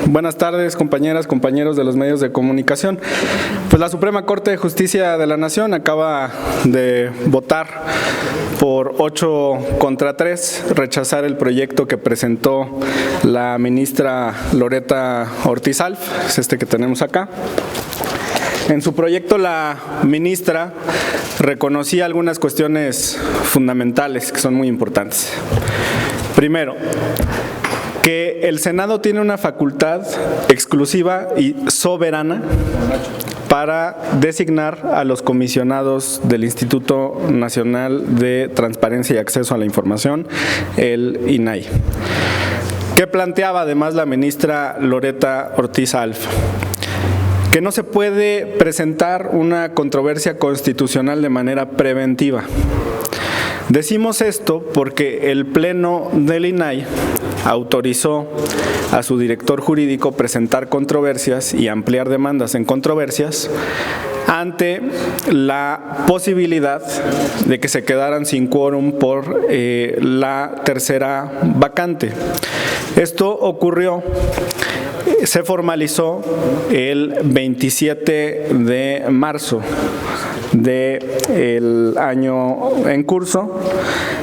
Buenas tardes, compañeras, compañeros de los medios de comunicación. Pues la Suprema Corte de Justicia de la Nación acaba de votar por 8-3 rechazar el proyecto que presentó la ministra Loretta Ortiz Alf, es este que tenemos acá. En su proyecto la ministra reconocía algunas cuestiones fundamentales que son muy importantes. Primero, que el Senado tiene una facultad exclusiva y soberana para designar a los comisionados del Instituto Nacional de Transparencia y Acceso a la Información, el INAI. ¿Qué planteaba además la ministra Loretta Ortiz Alf? Que no se puede presentar una controversia constitucional de manera preventiva. Decimos esto porque el Pleno del INAI autorizó a su director jurídico presentar controversias y ampliar demandas en controversias ante la posibilidad de que se quedaran sin quórum por la tercera vacante. Esto ocurrió, se formalizó el 27 de marzo del año en curso.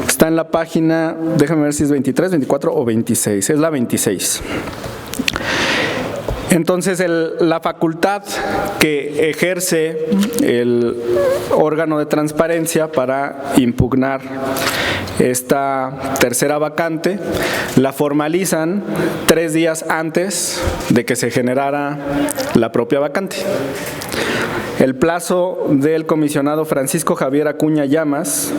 Está en la página, déjame ver si es 23, 24 o 26, es la 26. Entonces, la facultad que ejerce el órgano de transparencia para impugnar esta tercera vacante la formalizan 3 días antes de que se generara la propia vacante. El plazo del comisionado Francisco Javier Acuña Llamas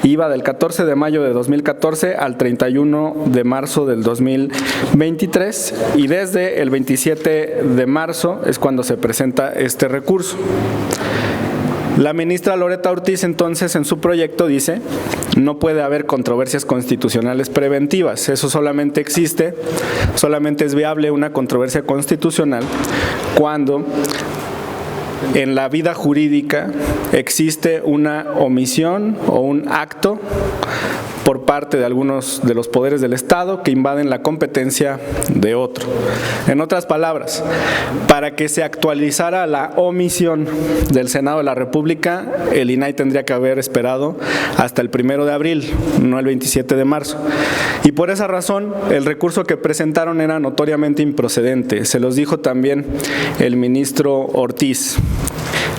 iba del 14 de mayo de 2014 al 31 de marzo del 2023 y desde el 27 de marzo es cuando se presenta este recurso. La ministra Loretta Ortiz entonces en su proyecto dice no puede haber controversias constitucionales preventivas, eso solamente existe, solamente es viable una controversia constitucional cuando en la vida jurídica existe una omisión o un acto por parte de algunos de los poderes del Estado que invaden la competencia de otro. En otras palabras, para que se actualizara la omisión del Senado de la República, el INAI tendría que haber esperado hasta el 1 de abril, no el 27 de marzo. Y por esa razón, el recurso que presentaron era notoriamente improcedente. Se los dijo también el ministro Ortiz.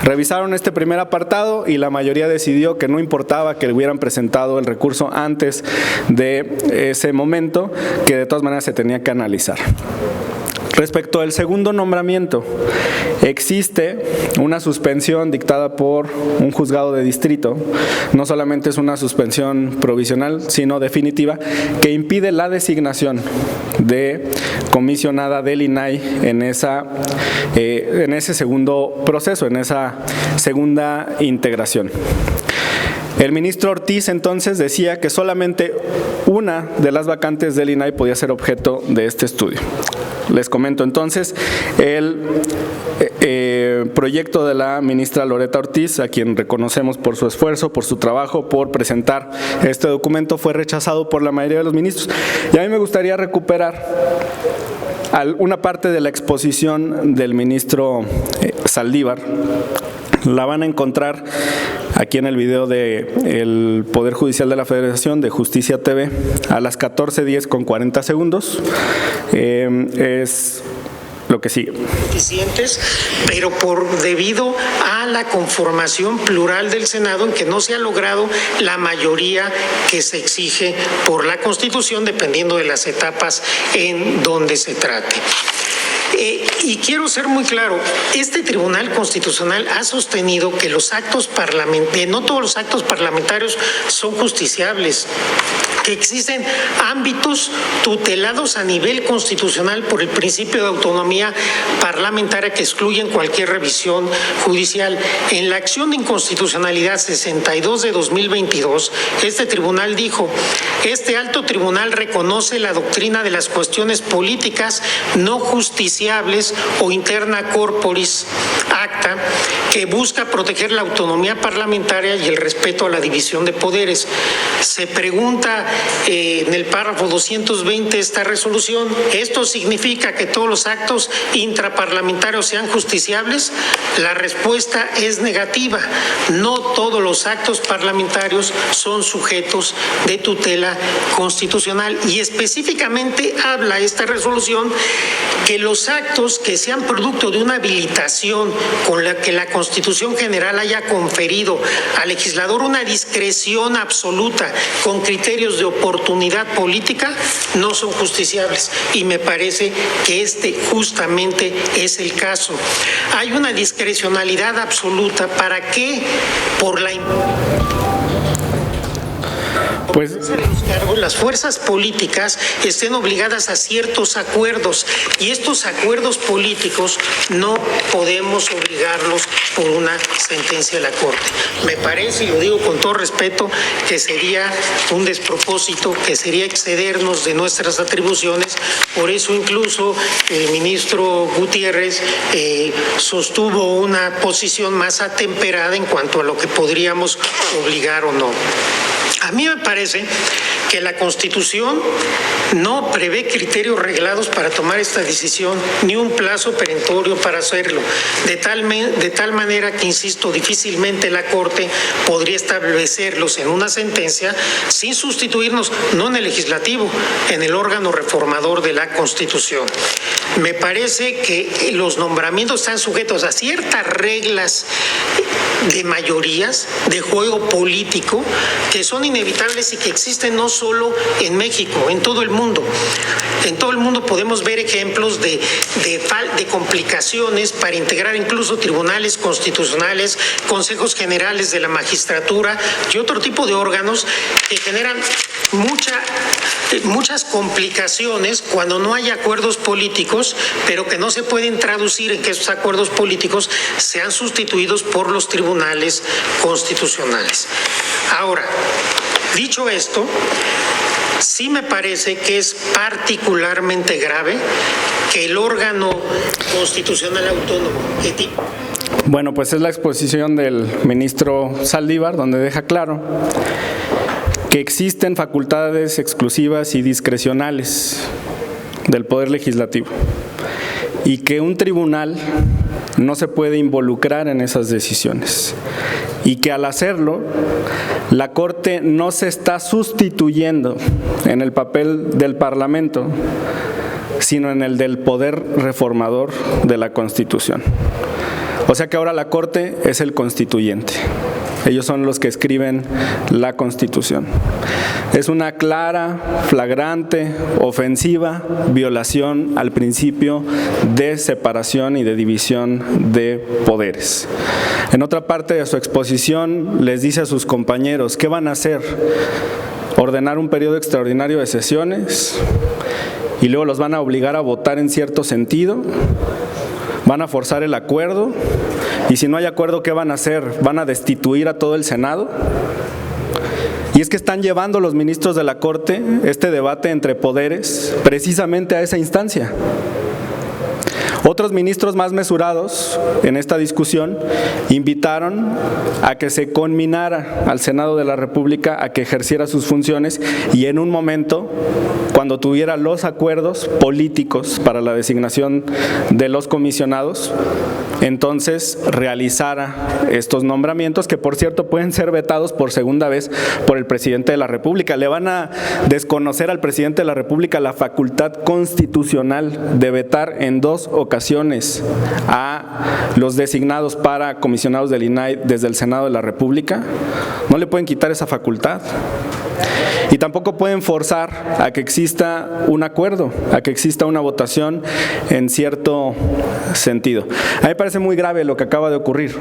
Revisaron este primer apartado y la mayoría decidió que no importaba que le hubieran presentado el recurso antes de ese momento, que de todas maneras se tenía que analizar. Respecto al segundo nombramiento, existe una suspensión dictada por un juzgado de distrito, no solamente es una suspensión provisional, sino definitiva, que impide la designación de comisionada del INAI en ese segundo proceso, en esa segunda integración. El ministro Ortiz entonces decía que solamente una de las vacantes del INAI podía ser objeto de este estudio. Les comento entonces, el proyecto de la ministra Loretta Ortiz, a quien reconocemos por su esfuerzo, por su trabajo, por presentar este documento, fue rechazado por la mayoría de los ministros. Y a mí me gustaría recuperar una parte de la exposición del ministro Saldívar. La van a encontrar aquí en el video del Poder Judicial de la Federación de Justicia TV a las 14:10 con 40 segundos. Es lo que sigue. Pero debido a la conformación plural del Senado en que no se ha logrado la mayoría que se exige por la Constitución dependiendo de las etapas en donde se trate. Y quiero ser muy claro, este Tribunal Constitucional ha sostenido que los actos parlamentarios, no todos los actos parlamentarios son justiciables, que existen ámbitos tutelados a nivel constitucional por el principio de autonomía parlamentaria que excluyen cualquier revisión judicial. En la acción de inconstitucionalidad 62 de 2022, este tribunal dijo, este alto tribunal reconoce la doctrina de las cuestiones políticas no justiciables o interna corporis acta, que busca proteger la autonomía parlamentaria y el respeto a la división de poderes. Se pregunta en el párrafo 220 de esta resolución, ¿esto significa que todos los actos intraparlamentarios sean justiciables? La respuesta es negativa. No todos los actos parlamentarios son sujetos de tutela constitucional, y específicamente habla esta resolución que los actos que sean producto de una habilitación con la que la Constitución General haya conferido al legislador una discreción absoluta con criterios de oportunidad política no son justiciables, y me parece que este justamente es el caso. Hay una discrecionalidad absoluta. ¿Para qué? Por la las fuerzas políticas estén obligadas a ciertos acuerdos, y estos acuerdos políticos no podemos obligarlos por una sentencia de la Corte. Me parece, y lo digo con todo respeto, que sería un despropósito, que sería excedernos de nuestras atribuciones. Por eso incluso el ministro Gutiérrez sostuvo una posición más atemperada en cuanto a lo que podríamos obligar o no. A mí me parece que la Constitución no prevé criterios reglados para tomar esta decisión, ni un plazo perentorio para hacerlo, de tal manera que, insisto, difícilmente la Corte podría establecerlos en una sentencia sin sustituirnos, no en el legislativo, en el órgano reformador de la Constitución. Me parece que los nombramientos están sujetos a ciertas reglas de mayorías, de juego político, que son inevitables y que existen no solo en México, en todo el mundo. En todo el mundo podemos ver ejemplos de complicaciones para integrar incluso tribunales constitucionales, consejos generales de la magistratura y otro tipo de órganos que generan muchas complicaciones cuando no hay acuerdos políticos, pero que no se pueden traducir en que esos acuerdos políticos sean sustituidos por los tribunales constitucionales. Ahora, dicho esto, sí me parece que es particularmente grave que el órgano constitucional autónomo Bueno, pues es la exposición del ministro Saldívar, donde deja claro que existen facultades exclusivas y discrecionales del Poder Legislativo y que un tribunal no se puede involucrar en esas decisiones, y que al hacerlo, la Corte no se está sustituyendo en el papel del Parlamento, sino en el del poder reformador de la Constitución. O sea que ahora la Corte es el constituyente. Ellos son los que escriben la Constitución. Es una clara, flagrante, ofensiva violación al principio de separación y de división de poderes. En otra parte de su exposición les dice a sus compañeros, ¿qué van a hacer? ¿Ordenar un periodo extraordinario de sesiones? ¿Y luego los van a obligar a votar en cierto sentido? ¿Van a forzar el acuerdo? Y si no hay acuerdo, ¿qué van a hacer? ¿Van a destituir a todo el Senado? Y es que están llevando los ministros de la Corte este debate entre poderes precisamente a esa instancia. Otros ministros más mesurados en esta discusión invitaron a que se conminara al Senado de la República a que ejerciera sus funciones y en un momento, cuando tuviera los acuerdos políticos para la designación de los comisionados, entonces realizara estos nombramientos, que por cierto pueden ser vetados por segunda vez por el presidente de la República. Le van a desconocer al presidente de la República la facultad constitucional de vetar en 2 ocasiones a los designados para comisionados del INAI desde el Senado de la República. No le pueden quitar esa facultad. Y tampoco pueden forzar a que exista un acuerdo, a que exista una votación en cierto sentido. A mí me parece muy grave lo que acaba de ocurrir.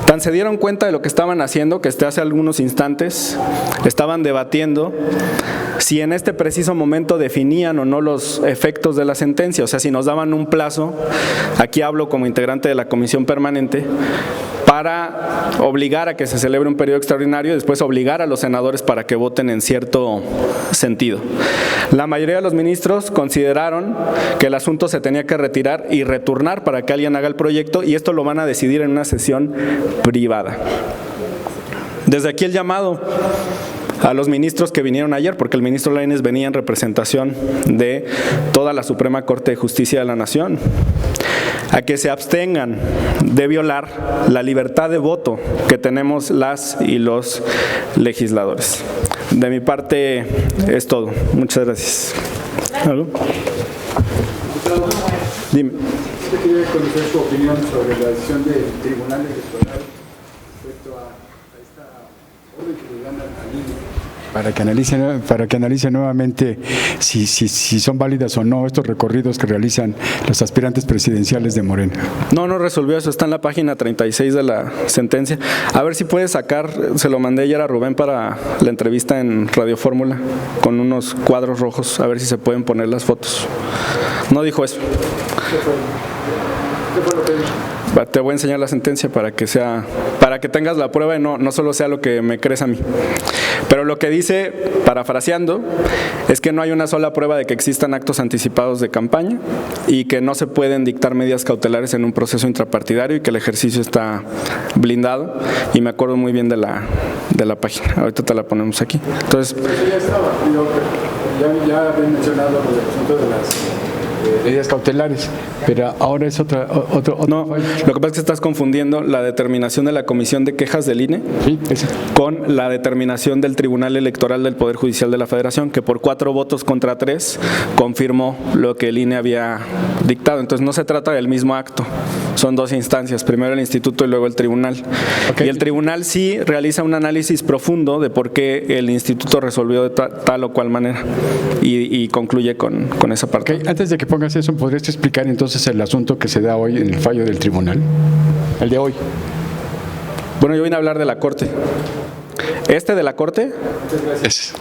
Tan se dieron cuenta de lo que estaban haciendo que hace algunos instantes estaban debatiendo si en este preciso momento definían o no los efectos de la sentencia, o sea, si nos daban un plazo, aquí hablo como integrante de la comisión permanente, para obligar a que se celebre un periodo extraordinario y después obligar a los senadores para que voten en cierto sentido. La mayoría de los ministros consideraron que el asunto se tenía que retirar y retornar para que alguien haga el proyecto, y esto lo van a decidir en una sesión privada. Desde aquí el llamado a los ministros que vinieron ayer, porque el ministro Lainez venía en representación de toda la Suprema Corte de Justicia de la Nación, a que se abstengan de violar la libertad de voto que tenemos las y los legisladores. De mi parte es todo. Muchas gracias. ¿Algo? Dime. Yo quería conocer su opinión sobre la decisión del Tribunal Electoral respecto a esta orden que le dan al INE para que analice nuevamente si son válidas o no estos recorridos que realizan los aspirantes presidenciales de Morena. No resolvió eso, está en la página 36 de la sentencia. A ver si puede sacar, se lo mandé ayer a Rubén para la entrevista en Radio Fórmula, con unos cuadros rojos, a ver si se pueden poner las fotos. No dijo eso. ¿Qué fue lo que dijo? Te voy a enseñar la sentencia para que tengas la prueba y no solo sea lo que me crees a mí. Pero lo que dice, parafraseando, es que no hay una sola prueba de que existan actos anticipados de campaña y que no se pueden dictar medidas cautelares en un proceso intrapartidario y que el ejercicio está blindado. Y me acuerdo muy bien de la página. Ahorita te la ponemos aquí. Entonces, eso ya estaba. Ya había mencionado lo del asunto de las medidas cautelares, pero ahora es otro. No, lo que pasa es que estás confundiendo la determinación de la Comisión de Quejas del INE con la determinación del Tribunal Electoral del Poder Judicial de la Federación, que por 4 votos contra 3 confirmó lo que el INE había dictado. Entonces no se trata del mismo acto, son 2 instancias, primero el instituto y luego el tribunal. Okay. Y el tribunal sí realiza un análisis profundo de por qué el instituto resolvió de tal o cual manera y concluye con esa parte. Okay. Antes de que pongas eso, ¿podrías explicar entonces el asunto que se da hoy en el fallo del tribunal? El de hoy. Bueno, yo vine a hablar de la Corte. ¿Este de la Corte? Muchas gracias.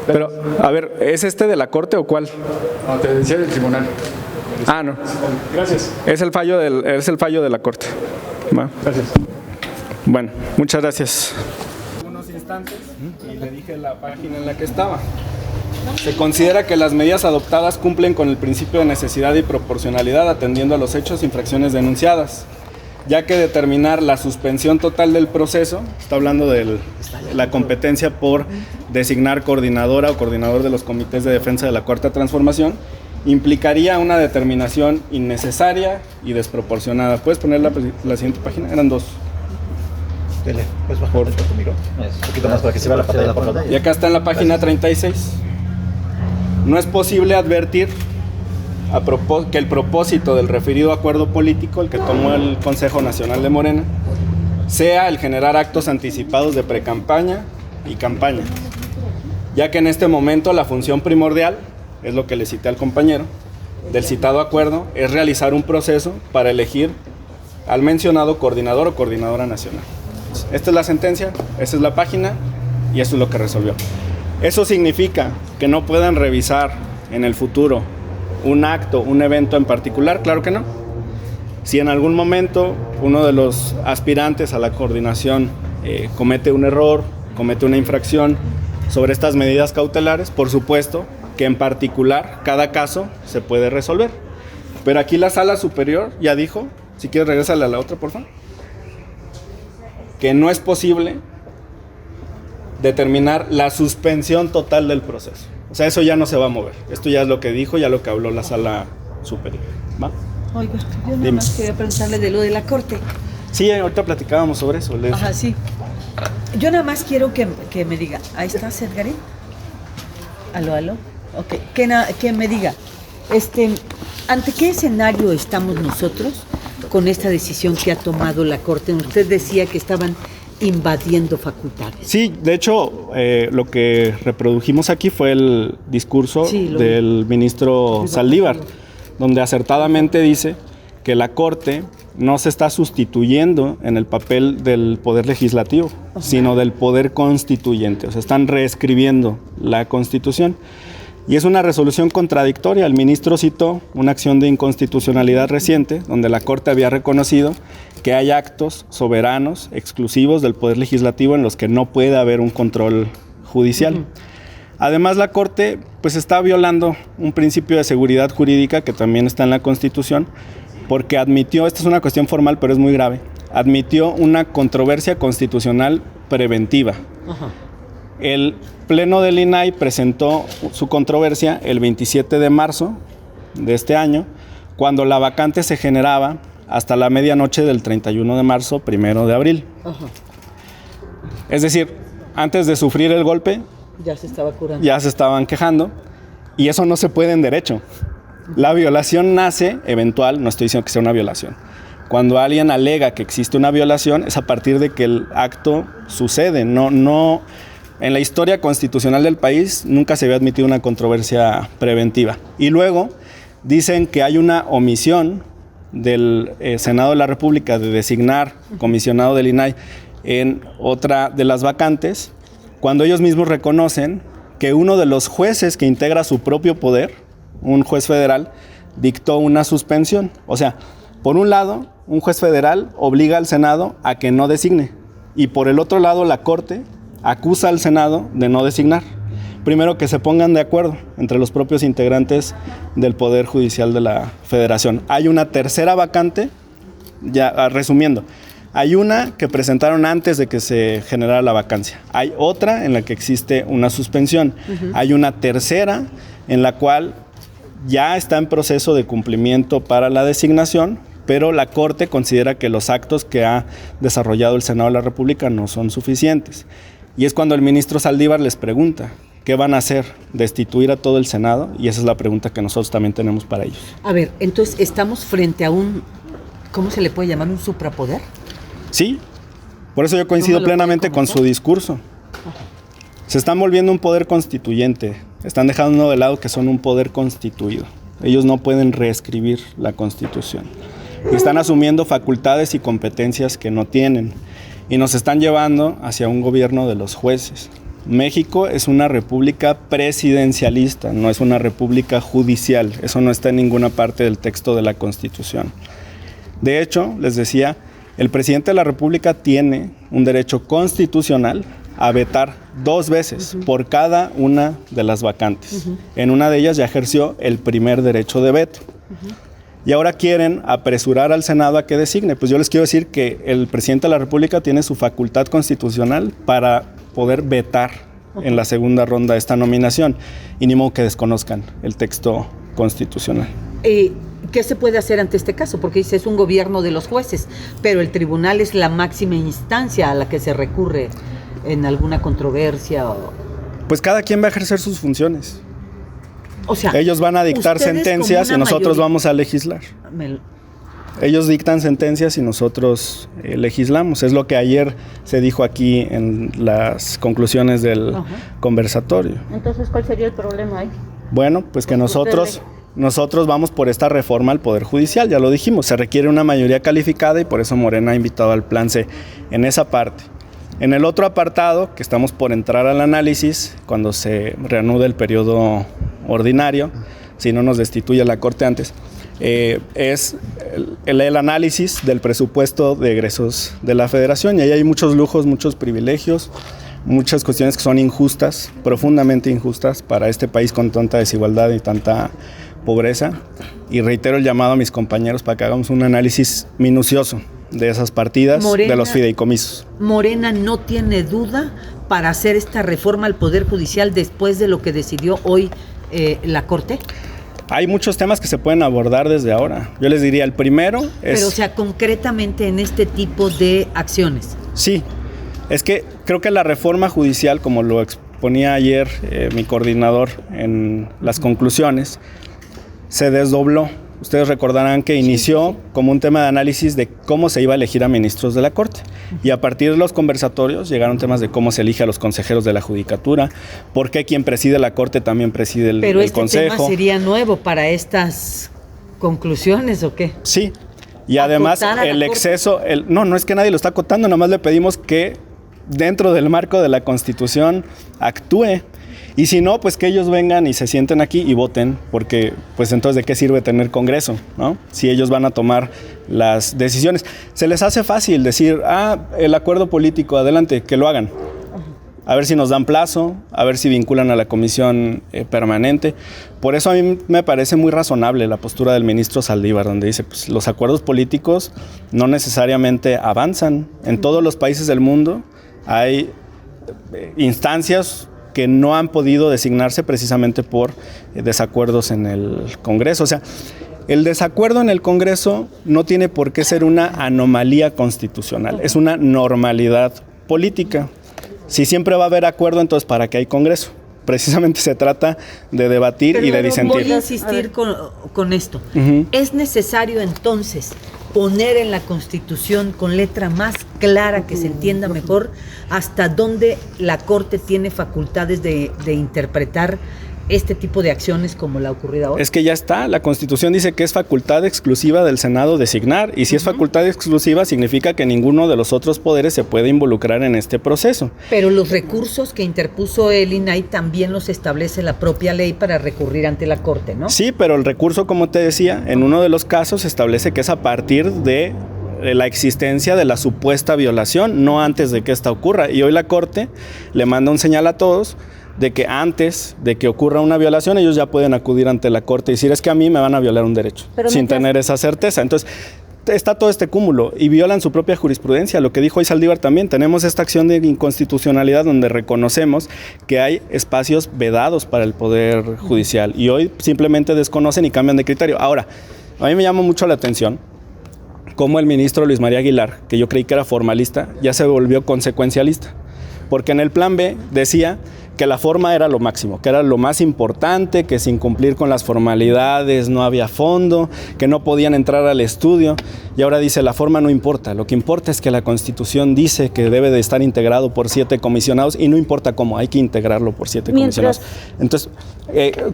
Pero, a ver, ¿es este de la Corte o cuál? No, te decía del tribunal. No. Gracias. Es el fallo de la Corte. ¿Va? Gracias. Bueno, muchas gracias. Unos instantes y le dije la página en la que estaba. Se considera que las medidas adoptadas cumplen con el principio de necesidad y proporcionalidad atendiendo a los hechos e infracciones denunciadas, ya que determinar la suspensión total del proceso, está hablando de la competencia por designar coordinadora o coordinador de los comités de defensa de la Cuarta Transformación, implicaría una determinación innecesaria y desproporcionada. ¿Puedes poner la siguiente página? Eran 2. Dele, pues bajar conmigo. Un poquito más para que se vea la pantalla, por favor. Y acá está en la página 36. No es posible advertir que el propósito del referido acuerdo político, el que tomó el Consejo Nacional de Morena, sea el generar actos anticipados de precampaña y campaña, ya que en este momento la función primordial, es lo que le cité al compañero, del citado acuerdo, es realizar un proceso para elegir al mencionado coordinador o coordinadora nacional. Esta es la sentencia, esta es la página y eso es lo que resolvió. ¿Eso significa que no puedan revisar en el futuro un acto, un evento en particular? Claro que no. Si en algún momento uno de los aspirantes a la coordinación comete un error, comete una infracción sobre estas medidas cautelares, por supuesto que en particular cada caso se puede resolver. Pero aquí la Sala Superior ya dijo, si quieres regresarle a la otra, por favor, que no es posible determinar la suspensión total del proceso. O sea, eso ya no se va a mover. Esto ya es lo que dijo, ya lo que habló la Sala Superior. ¿Va? Oiga, yo nada más quería preguntarle de lo de la Corte. Sí, ahorita platicábamos sobre eso. Ajá, sí. Yo nada más quiero que me diga. ¿Ahí está Edgarín? ¿Aló? Ok. Que me diga, ¿ante qué escenario estamos nosotros con esta decisión que ha tomado la Corte? Usted decía que estaban invadiendo facultades. Sí, de hecho, lo que reprodujimos aquí fue el discurso del ministro Saldívar, donde acertadamente dice que la Corte no se está sustituyendo en el papel del Poder Legislativo, sino del Poder Constituyente. O sea, están reescribiendo la Constitución. Y es una resolución contradictoria. El ministro citó una acción de inconstitucionalidad reciente, donde la Corte había reconocido que hay actos soberanos, exclusivos del Poder Legislativo, en los que no puede haber un control judicial. Además, la Corte pues está violando un principio de seguridad jurídica que también está en la Constitución, porque admitió, esta es una cuestión formal, pero es muy grave, admitió una controversia constitucional preventiva. Ajá. El Pleno del INAI presentó su controversia el 27 de marzo de este año, cuando la vacante se generaba hasta la medianoche del 31 de marzo, 1 de abril. Ajá. Es decir, antes de sufrir el golpe, Ya se estaba curando. ya se estaban quejando, y eso no se puede en derecho. La violación nace eventual, no estoy diciendo que sea una violación. Cuando alguien alega que existe una violación, es a partir de que el acto sucede. No, en la historia constitucional del país nunca se había admitido una controversia preventiva. Y luego dicen que hay una omisión del Senado de la República de designar comisionado del INAI en otra de las vacantes, cuando ellos mismos reconocen que uno de los jueces que integra su propio poder, un juez federal, dictó una suspensión. O sea, por un lado, un juez federal obliga al Senado a que no designe, y por el otro lado, la Corte acusa al Senado de no designar. Primero, que se pongan de acuerdo entre los propios integrantes del Poder Judicial de la Federación. Hay una tercera vacante, ya resumiendo, hay una que presentaron antes de que se generara la vacancia. Hay otra en la que existe una suspensión. Hay una tercera en la cual ya está en proceso de cumplimiento para la designación, pero la Corte considera que los actos que ha desarrollado el Senado de la República no son suficientes. Y es cuando el ministro Saldívar les pregunta, ¿qué van a hacer? ¿Destituir a todo el Senado? Y esa es la pregunta que nosotros también tenemos para ellos. A ver, entonces estamos frente a un, ¿cómo se le puede llamar? ¿Un suprapoder? Sí, por eso yo coincido plenamente con su discurso. Se están volviendo un poder constituyente, están dejando de lado que son un poder constituido. Ellos no pueden reescribir la Constitución. Y están asumiendo facultades y competencias que no tienen. Y nos están llevando hacia un gobierno de los jueces. México es una república presidencialista, no es una república judicial. Eso no está en ninguna parte del texto de la Constitución. De hecho, les decía, el presidente de la República tiene un derecho constitucional a vetar 2 veces por cada una de las vacantes. En una de ellas ya ejerció el primer derecho de veto. Y ahora quieren apresurar al Senado a que designe. Pues yo les quiero decir que el presidente de la República tiene su facultad constitucional para poder vetar en la segunda ronda esta nominación. Y ni modo que desconozcan el texto constitucional. ¿Qué se puede hacer ante este caso? Porque dice, es un gobierno de los jueces, pero el tribunal es la máxima instancia a la que se recurre en alguna controversia. Pues cada quien va a ejercer sus funciones. O sea, ellos van a dictar sentencias y nosotros vamos a legislar. Ellos dictan sentencias y nosotros legislamos. Es lo que ayer se dijo aquí en las conclusiones del conversatorio. Entonces, ¿cuál sería el problema ahí? Bueno, pues que nosotros vamos por esta reforma al Poder Judicial, ya lo dijimos, se requiere una mayoría calificada y por eso Morena ha invitado al Plan C en esa parte. En el otro apartado, que estamos por entrar al análisis, cuando se reanude el periodo ordinario, si no nos destituye la Corte antes, es el análisis del presupuesto de egresos de la Federación. Y ahí hay muchos lujos, muchos privilegios, muchas cuestiones que son injustas, profundamente injustas para este país con tanta desigualdad y tanta pobreza. Y reitero el llamado a mis compañeros para que hagamos un análisis minucioso de esas partidas, de los fideicomisos. Morena no tiene duda para hacer esta reforma al Poder Judicial después de lo que decidió hoy la Corte. Hay muchos temas que se pueden abordar desde ahora. Yo les diría, el primero es... Pero, o sea, concretamente en este tipo de acciones. Sí, es que creo que la reforma judicial, como lo exponía ayer mi coordinador en las conclusiones, se desdobló. Ustedes recordarán que inició como un tema de análisis de cómo se iba a elegir a ministros de la Corte. Y a partir de los conversatorios llegaron temas de cómo se elige a los consejeros de la Judicatura, por qué quien preside la Corte también preside el Consejo. Pero este tema sería nuevo para estas conclusiones, ¿o qué? Sí, y además el exceso, no es que nadie lo está acotando, nomás le pedimos que dentro del marco de la Constitución actúe. Y si no, pues que ellos vengan y se sienten aquí y voten, porque pues entonces ¿de qué sirve tener Congreso, ¿no? Si ellos van a tomar las decisiones. Se les hace fácil decir, el acuerdo político, adelante, que lo hagan. A ver si nos dan plazo, a ver si vinculan a la comisión permanente. Por eso a mí me parece muy razonable la postura del ministro Saldívar, donde dice, pues los acuerdos políticos no necesariamente avanzan. En todos los países del mundo hay instancias que no han podido designarse precisamente por desacuerdos en el Congreso. O sea, el desacuerdo en el Congreso no tiene por qué ser una anomalía constitucional, es una normalidad política. Si siempre va a haber acuerdo, entonces ¿para qué hay Congreso? Precisamente se trata de debatir y de disentir. Voy a insistir con esto. ¿Es necesario entonces poner en la Constitución con letra más clara, que se entienda mejor, hasta dónde la Corte tiene facultades de interpretar este tipo de acciones como la ocurrida ahora? Es que ya está, la Constitución dice que es facultad exclusiva del Senado designar, y si es facultad exclusiva significa que ninguno de los otros poderes se puede involucrar en este proceso. Pero los recursos que interpuso el INAI también los establece la propia ley para recurrir ante la Corte, ¿no? Sí, pero el recurso, como te decía, en uno de los casos establece que es a partir de la existencia de la supuesta violación, no antes de que esta ocurra. Y hoy la Corte le manda un señal a todos de que antes de que ocurra una violación, ellos ya pueden acudir ante la Corte y decir, es que a mí me van a violar un derecho, sin tener esa certeza. Entonces, está todo este cúmulo y violan su propia jurisprudencia. Lo que dijo hoy Saldívar también, tenemos esta acción de inconstitucionalidad donde reconocemos que hay espacios vedados para el Poder Judicial y hoy simplemente desconocen y cambian de criterio. Ahora, a mí me llama mucho la atención cómo el ministro Luis María Aguilar, que yo creí que era formalista, ya se volvió consecuencialista, porque en el plan B decía que la forma era lo máximo, que era lo más importante, que sin cumplir con las formalidades no había fondo, que no podían entrar al estudio, y ahora dice la forma no importa, lo que importa es que la Constitución dice que debe de estar integrado por 7 comisionados y no importa cómo, hay que integrarlo por 7 comisionados. Entonces,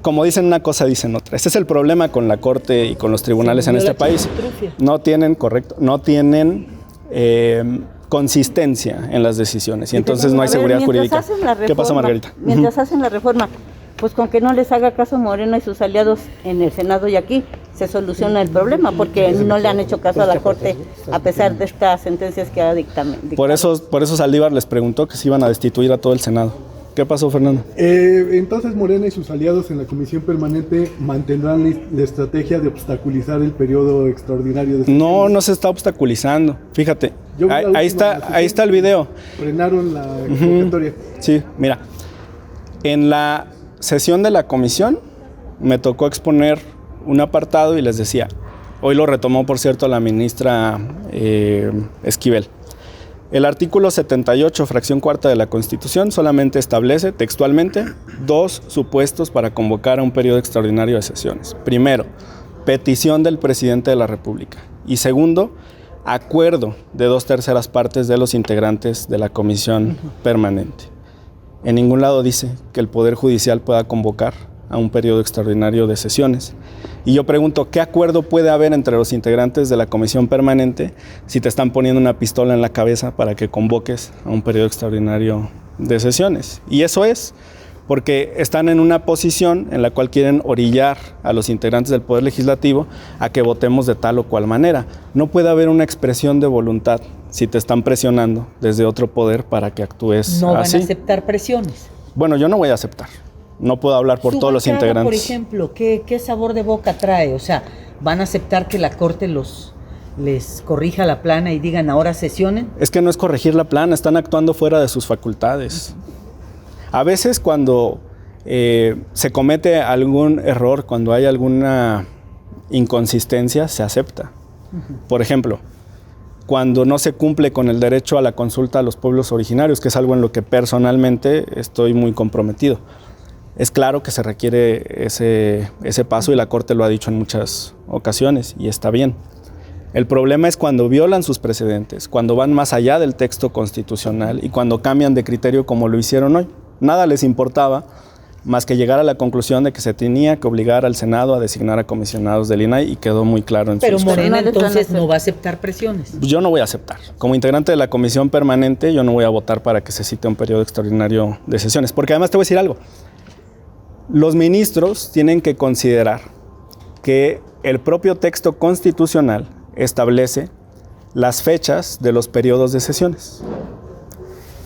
como dicen una cosa, dicen otra. Ese es el problema con la Corte y con los tribunales en este país. No tienen, consistencia en las decisiones y entonces no hay seguridad jurídica. ¿Qué pasa, Margarita? Mientras hacen la reforma, pues con que no les haga caso Morena y sus aliados en el Senado y aquí, se soluciona el problema, porque no le han hecho caso a la Corte a pesar de estas sentencias que ha dictado. Por eso Saldívar les preguntó que se iban a destituir a todo el Senado. ¿Qué pasó, Fernando? Entonces Morena y sus aliados en la Comisión Permanente mantendrán la estrategia de obstaculizar el periodo extraordinario de... No se está obstaculizando. Fíjate, ahí está el video. Frenaron la convocatoria. Sí, mira, en la sesión de la comisión me tocó exponer un apartado y les decía, hoy lo retomó por cierto la ministra Esquivel. El artículo 78, fracción cuarta de la Constitución, solamente establece textualmente 2 supuestos para convocar a un periodo extraordinario de sesiones. Primero, petición del presidente de la República. Y segundo, acuerdo de 2/3 partes de los integrantes de la comisión permanente. En ningún lado dice que el Poder Judicial pueda convocar a un periodo extraordinario de sesiones. Y yo pregunto, ¿qué acuerdo puede haber entre los integrantes de la comisión permanente si te están poniendo una pistola en la cabeza para que convoques a un periodo extraordinario de sesiones? Y eso es porque están en una posición en la cual quieren orillar a los integrantes del Poder Legislativo a que votemos de tal o cual manera. No puede haber una expresión de voluntad si te están presionando desde otro poder para que actúes así. ¿No van a aceptar presiones? Bueno, yo no voy a aceptar. No puedo hablar por todos los integrantes. Por ejemplo, ¿qué sabor de boca trae? O sea, ¿van a aceptar que la Corte les corrija la plana y digan ahora sesionen? Es que no es corregir la plana, están actuando fuera de sus facultades. A veces cuando se comete algún error, cuando hay alguna inconsistencia, se acepta. Por ejemplo, cuando no se cumple con el derecho a la consulta a los pueblos originarios, que es algo en lo que personalmente estoy muy comprometido. Es claro que se requiere ese paso y la Corte lo ha dicho en muchas ocasiones y está bien. El problema es cuando violan sus precedentes, cuando van más allá del texto constitucional y cuando cambian de criterio como lo hicieron hoy. Nada les importaba más que llegar a la conclusión de que se tenía que obligar al Senado a designar a comisionados del INAI y quedó muy claro en su Pero Morena entonces no va a aceptar presiones. Yo no voy a aceptar. Como integrante de la comisión permanente, yo no voy a votar para que se cite un periodo extraordinario de sesiones. Porque además te voy a decir algo. Los ministros tienen que considerar que el propio texto constitucional establece las fechas de los periodos de sesiones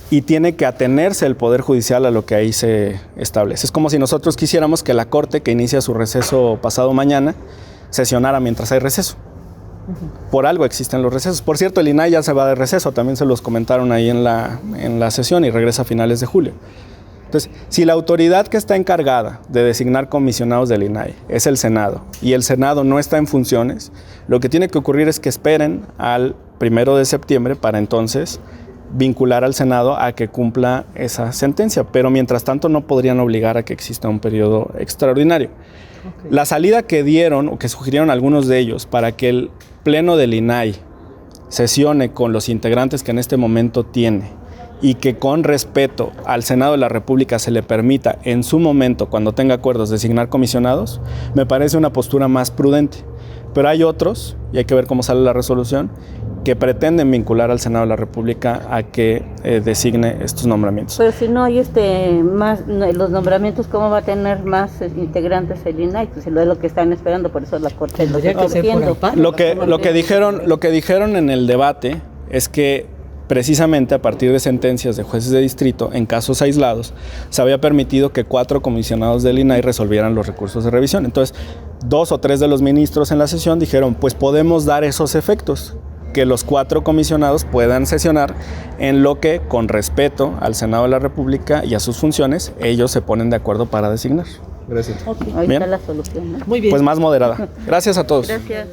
y tiene que atenerse el Poder Judicial a lo que ahí se establece. Es como si nosotros quisiéramos que la Corte, que inicia su receso pasado mañana, sesionara mientras hay receso. Por algo existen los recesos. Por cierto, el INAI ya se va de receso, también se los comentaron ahí en la sesión y regresa a finales de julio. Entonces, si la autoridad que está encargada de designar comisionados del INAI es el Senado y el Senado no está en funciones, lo que tiene que ocurrir es que esperen al 1 de septiembre para entonces vincular al Senado a que cumpla esa sentencia, pero mientras tanto no podrían obligar a que exista un periodo extraordinario. Okay. La salida que dieron o que sugirieron algunos de ellos para que el Pleno del INAI sesione con los integrantes que en este momento tiene y que con respeto al Senado de la República se le permita en su momento, cuando tenga acuerdos, designar comisionados, me parece una postura más prudente. Pero hay otros, y hay que ver cómo sale la resolución, que pretenden vincular al Senado de la República a que designe estos nombramientos. Pero si no hay más los nombramientos, ¿cómo va a tener más integrantes el INAI? Pues es lo que están esperando, por eso la Corte lo está haciendo. Lo que dijeron en el debate es que precisamente a partir de sentencias de jueces de distrito, en casos aislados, se había permitido que 4 comisionados del INAI resolvieran los recursos de revisión. Entonces, 2 o 3 de los ministros en la sesión dijeron, pues podemos dar esos efectos, que los 4 comisionados puedan sesionar en lo que, con respeto al Senado de la República y a sus funciones, ellos se ponen de acuerdo para designar. Gracias. Okay. Ahí está la solución, ¿no? Muy bien. Pues más moderada. Gracias a todos. Gracias.